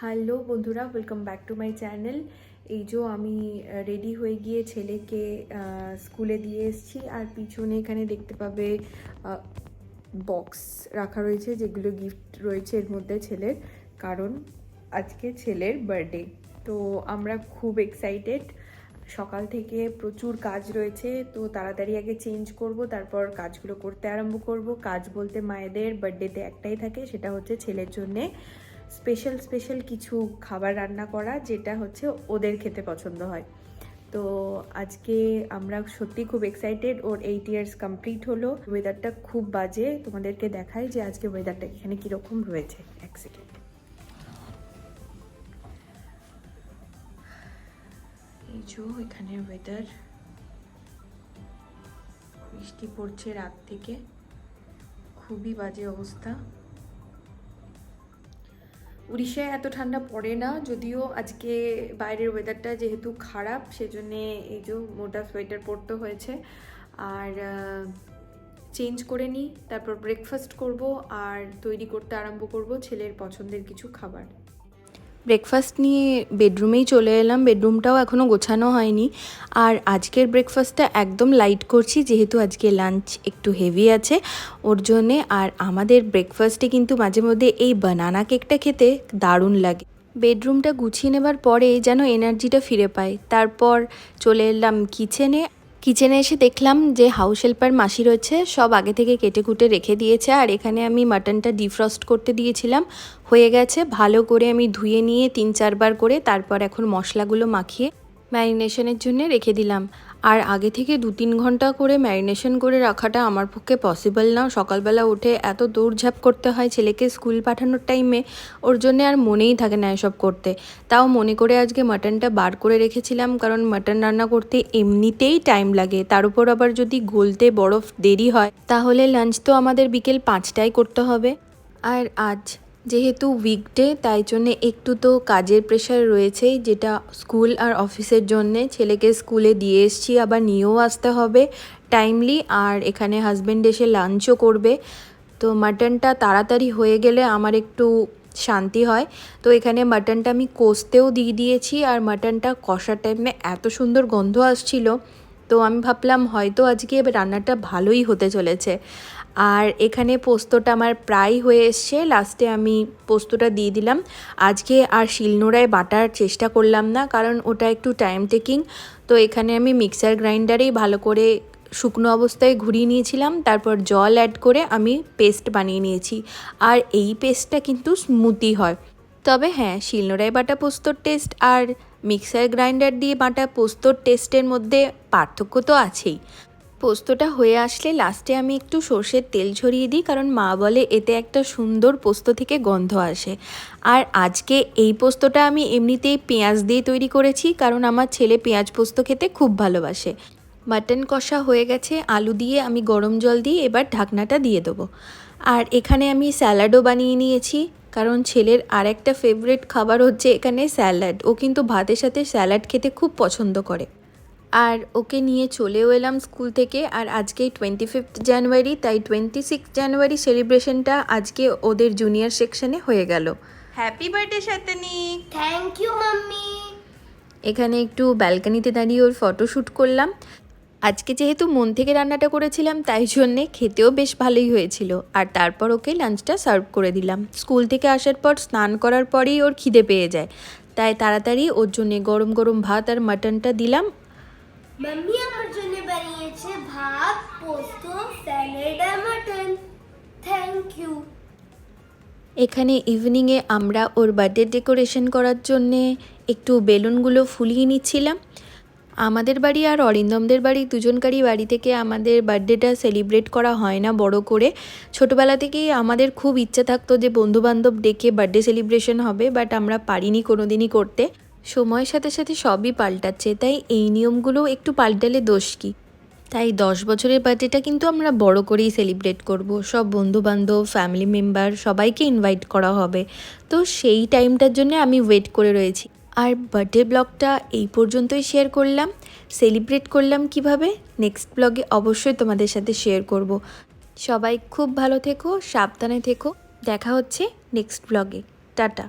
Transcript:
Hello বন্ধুরা, welcome back to my channel. এই যে আমি রেডি হয়ে গিয়ে ছেলেকে স্কুলে দিয়ে এসেছি, আর পিছনে এখানে দেখতে পাবে বক্স রাখা রয়েছে, যেগুলো গিফট রয়েছে এর মধ্যে ছেলের, কারণ আজকে ছেলের বার্থডে। তো আমরা খুব এক্সাইটেড। সকাল থেকে প্রচুর কাজ রয়েছে, তো তাড়াতাড়ি আগে চেঞ্জ করব, তারপর কাজগুলো করতে আরম্ভ করব। কাজ বলতে মায়েদের বার্থডেতে একটাই থাকে, সেটা হচ্ছে ছেলের জন্যে স্পেশাল কিছু খাবার রান্না করা, যেটা হচ্ছে ওদের খেতে পছন্দ হয়। তো আজকে আমরা সত্যি খুব এক্সাইটেড। ওর 8 ইয়ার্স কমপ্লিট হলো। ওয়েদারটা খুব বাজে, তোমাদেরকে দেখাই যে আজকে ওয়েদারটা এখানে কীরকম রয়েছে। এক সেকেন্ড। এই যে এখানে ওয়েদার, বৃষ্টি পড়ছে রাত থেকে, খুবই বাজে অবস্থা। উড়িষ্যায় এত ঠান্ডা পড়ে না, যদিও আজকে বাইরের ওয়েদারটা যেহেতু খারাপ, সেজন্যে এই যে মোটা সোয়েটার পরতে হয়েছে। আর চেঞ্জ করে নিই, তারপর ব্রেকফাস্ট করব আর তৈরি করতে আরম্ভ করব ছেলের পছন্দের কিছু খাবার। ব্রেকফাস্ট নিয়ে বেডরুমেই চলে এলাম, বেডরুমটাও এখনও গোছানো হয়নি। আর আজকের ব্রেকফাস্টটা একদম লাইট করছি, যেহেতু আজকে লাঞ্চ একটু হেভি আছে ওর জন্যে। আর আমাদের ব্রেকফাস্টে কিন্তু মাঝে মধ্যে এই বানানা কেকটা খেতে দারুণ লাগে। বেডরুমটা গুছিয়ে নেবার পরে যেন এনার্জিটা ফিরে পাই। তারপর চলে এলাম কিচেনে এসে দেখলাম যে হাউস হেল্পার মাসি রয়েছে, সব আগে থেকে কেটে কুটে রেখে দিয়েছে। আর এখানে আমি মাটনটা ডিফ্রস্ট করতে দিয়েছিলাম, হয়ে গেছে। ভালো করে আমি ধুয়ে নিয়ে 3-4 বার করে তারপর এখন মশলাগুলো মাখিয়ে ম্যারিনেশনের জন্য রেখে দিলাম। আর আগে থেকে 2-3 ঘন্টা করে ম্যারিনেশন করে রাখাটা আমার পক্ষে পসিবল না। সকালবেলা উঠে এত দৌড়ঝাঁপ করতে হয় ছেলেকে স্কুল পাঠানোর টাইমে, ওর জন্যে আর মনেই থাকে না এসব করতে। তাও মনে করে আজকে মাটনটা বার করে রেখেছিলাম, কারণ মাটন রান্না করতে এমনিতেই টাইম লাগে, তার উপর আবার যদি গলতে বরফ দেরি হয় তাহলে লাঞ্চ তো আমাদের বিকেল 5টায় করতে হবে। আর আজ যেহেতু উইকডে, তাই জন্যে একটু তো কাজের প্রেশার রয়েছেই, যেটা স্কুল আর অফিসের জন্যে। ছেলেকে স্কুলে দিয়ে এসছি, আবার নিয়েও আসতে হবে টাইমলি। আর এখানে হাজব্যান্ড এসে লাঞ্চও করবে, তো মাটনটা তাড়াতাড়ি হয়ে গেলে আমার একটু শান্তি হয়। তো এখানে মাটনটা আমি কষতেও দিয়ে দিয়েছি, আর মাটনটা কষার টাইমে এত সুন্দর গন্ধ আসছিল, তো আমি ভাবলাম হয়তো আজকে রান্নাটা ভালোই হতে চলেছে। আর এখানে পোস্তটা আমার প্রায় হয়ে এসছে, লাস্টে আমি পোস্তটা দিয়ে দিলাম। আজকে আর শিলনোড়ায় বাটার চেষ্টা করলাম না, কারণ ওটা একটু টাইম টেকিং। তো এখানে আমি মিক্সার গ্রাইন্ডারেই ভালো করে শুকনো অবস্থায় ঘুরিয়ে নিয়েছিলাম, তারপর জল অ্যাড করে আমি পেস্ট বানিয়ে নিয়েছি। আর এই পেস্টটা কিন্তু স্মুথি হয়। তবে হ্যাঁ, শিলনোড়ায় বাটা পোস্তর টেস্ট আর মিক্সার গ্রাইন্ডার দিয়ে বাটা পোস্তর টেস্টের মধ্যে পার্থক্য তো আছেই। পোস্তটা হয়ে আসলে লাস্টে আমি একটু সর্ষের তেল ছড়িয়ে দিই, কারণ মা বলে এতে একটা সুন্দর পোস্ত থেকে গন্ধ আসে। আর আজকে এই পোস্তটা আমি এমনিতেই পেঁয়াজ দিয়ে তৈরি করেছি, কারণ আমার ছেলে পেঁয়াজ পোস্ত খেতে খুব ভালোবাসে। মাটন কষা হয়ে গেছে, আলু দিয়ে আমি গরম জল দিয়ে এবার ঢাকনাটা দিয়ে দেবো। আর এখানে আমি স্যালাডও বানিয়ে নিয়েছি, কারণ ছেলের আর একটা ফেভারিট খাবার হচ্ছে এখানে স্যালাড। ও কিন্তু ভাতের সাথে স্যালাড খেতে খুব পছন্দ করে। আর ওকে নিয়ে চলেও এলাম স্কুল থেকে। আর আজকে 25 জানুয়ারি, তাই 26 জানুয়ারি সেলিব্রেশনটা আজকে ওদের জুনিয়র সেকশনে হয়ে গেল। Happy birthday Shatani. Thank you mummy. এখানে একটু ব্যালকনিতে দাঁড়িয়ে ওর ফটোশ্যুট করলাম। আজকে যেহেতু মন থেকে রান্নাটা করেছিলাম, তাই জন্যে খেতেও বেশ ভালোই হয়েছিল। আর তারপর ওকে লাঞ্চটা সার্ভ করে দিলাম। স্কুল থেকে আসার পর স্নান করার পরেই ওর খিদে পেয়ে যায়, তাই তাড়াতাড়ি ওর জন্যে গরম গরম ভাত আর মাটনটা দিলাম। মাম্মি আমার জন্য বানিয়েছে ভাত, পোস্ত, স্যালাড আর মাটন। Thank you. এখানে ইভিনিংয়ে আমরা ওর বার্থডে ডেকোরেশন করার জন্যে একটু বেলুনগুলো ফুলিয়ে নিচ্ছিলাম। আমাদের বাড়ি আর অরিন্দমদের বাড়ি, দুজনকারই বাড়ি থেকে আমাদের বার্থডেটা সেলিব্রেট করা হয় না বড় করে। ছোটোবেলা থেকেই আমাদের খুব ইচ্ছা থাকতো যে বন্ধুবান্ধব ডেকে বার্থডে সেলিব্রেশন হবে, বাট আমরা পারিনি কোনো দিনই করতে। সময়ের সাথে সাথে সবই পাল্টাচ্ছে, তাই এই নিয়মগুলো একটু পাল্টালে দোষ কী। তাই 10 বছরের বার্থডেটা কিন্তু আমরা বড় করেই সেলিব্রেট করব। সব বন্ধুবান্ধব, ফ্যামিলি মেম্বার সবাইকে ইনভাইট করা হবে। তো সেই টাইমটার জন্য আমি ওয়েট করে রয়েছি। আর বার্থডে ব্লগটা এই পর্যন্তই শেয়ার করলাম। সেলিব্রেট করলাম কিভাবে, নেক্সট ব্লগে অবশ্যই তোমাদের সাথে শেয়ার করব। সবাই খুব ভালো থেকো, সাবধানে থেকো। দেখা হচ্ছে নেক্সট ব্লগে। টাটা।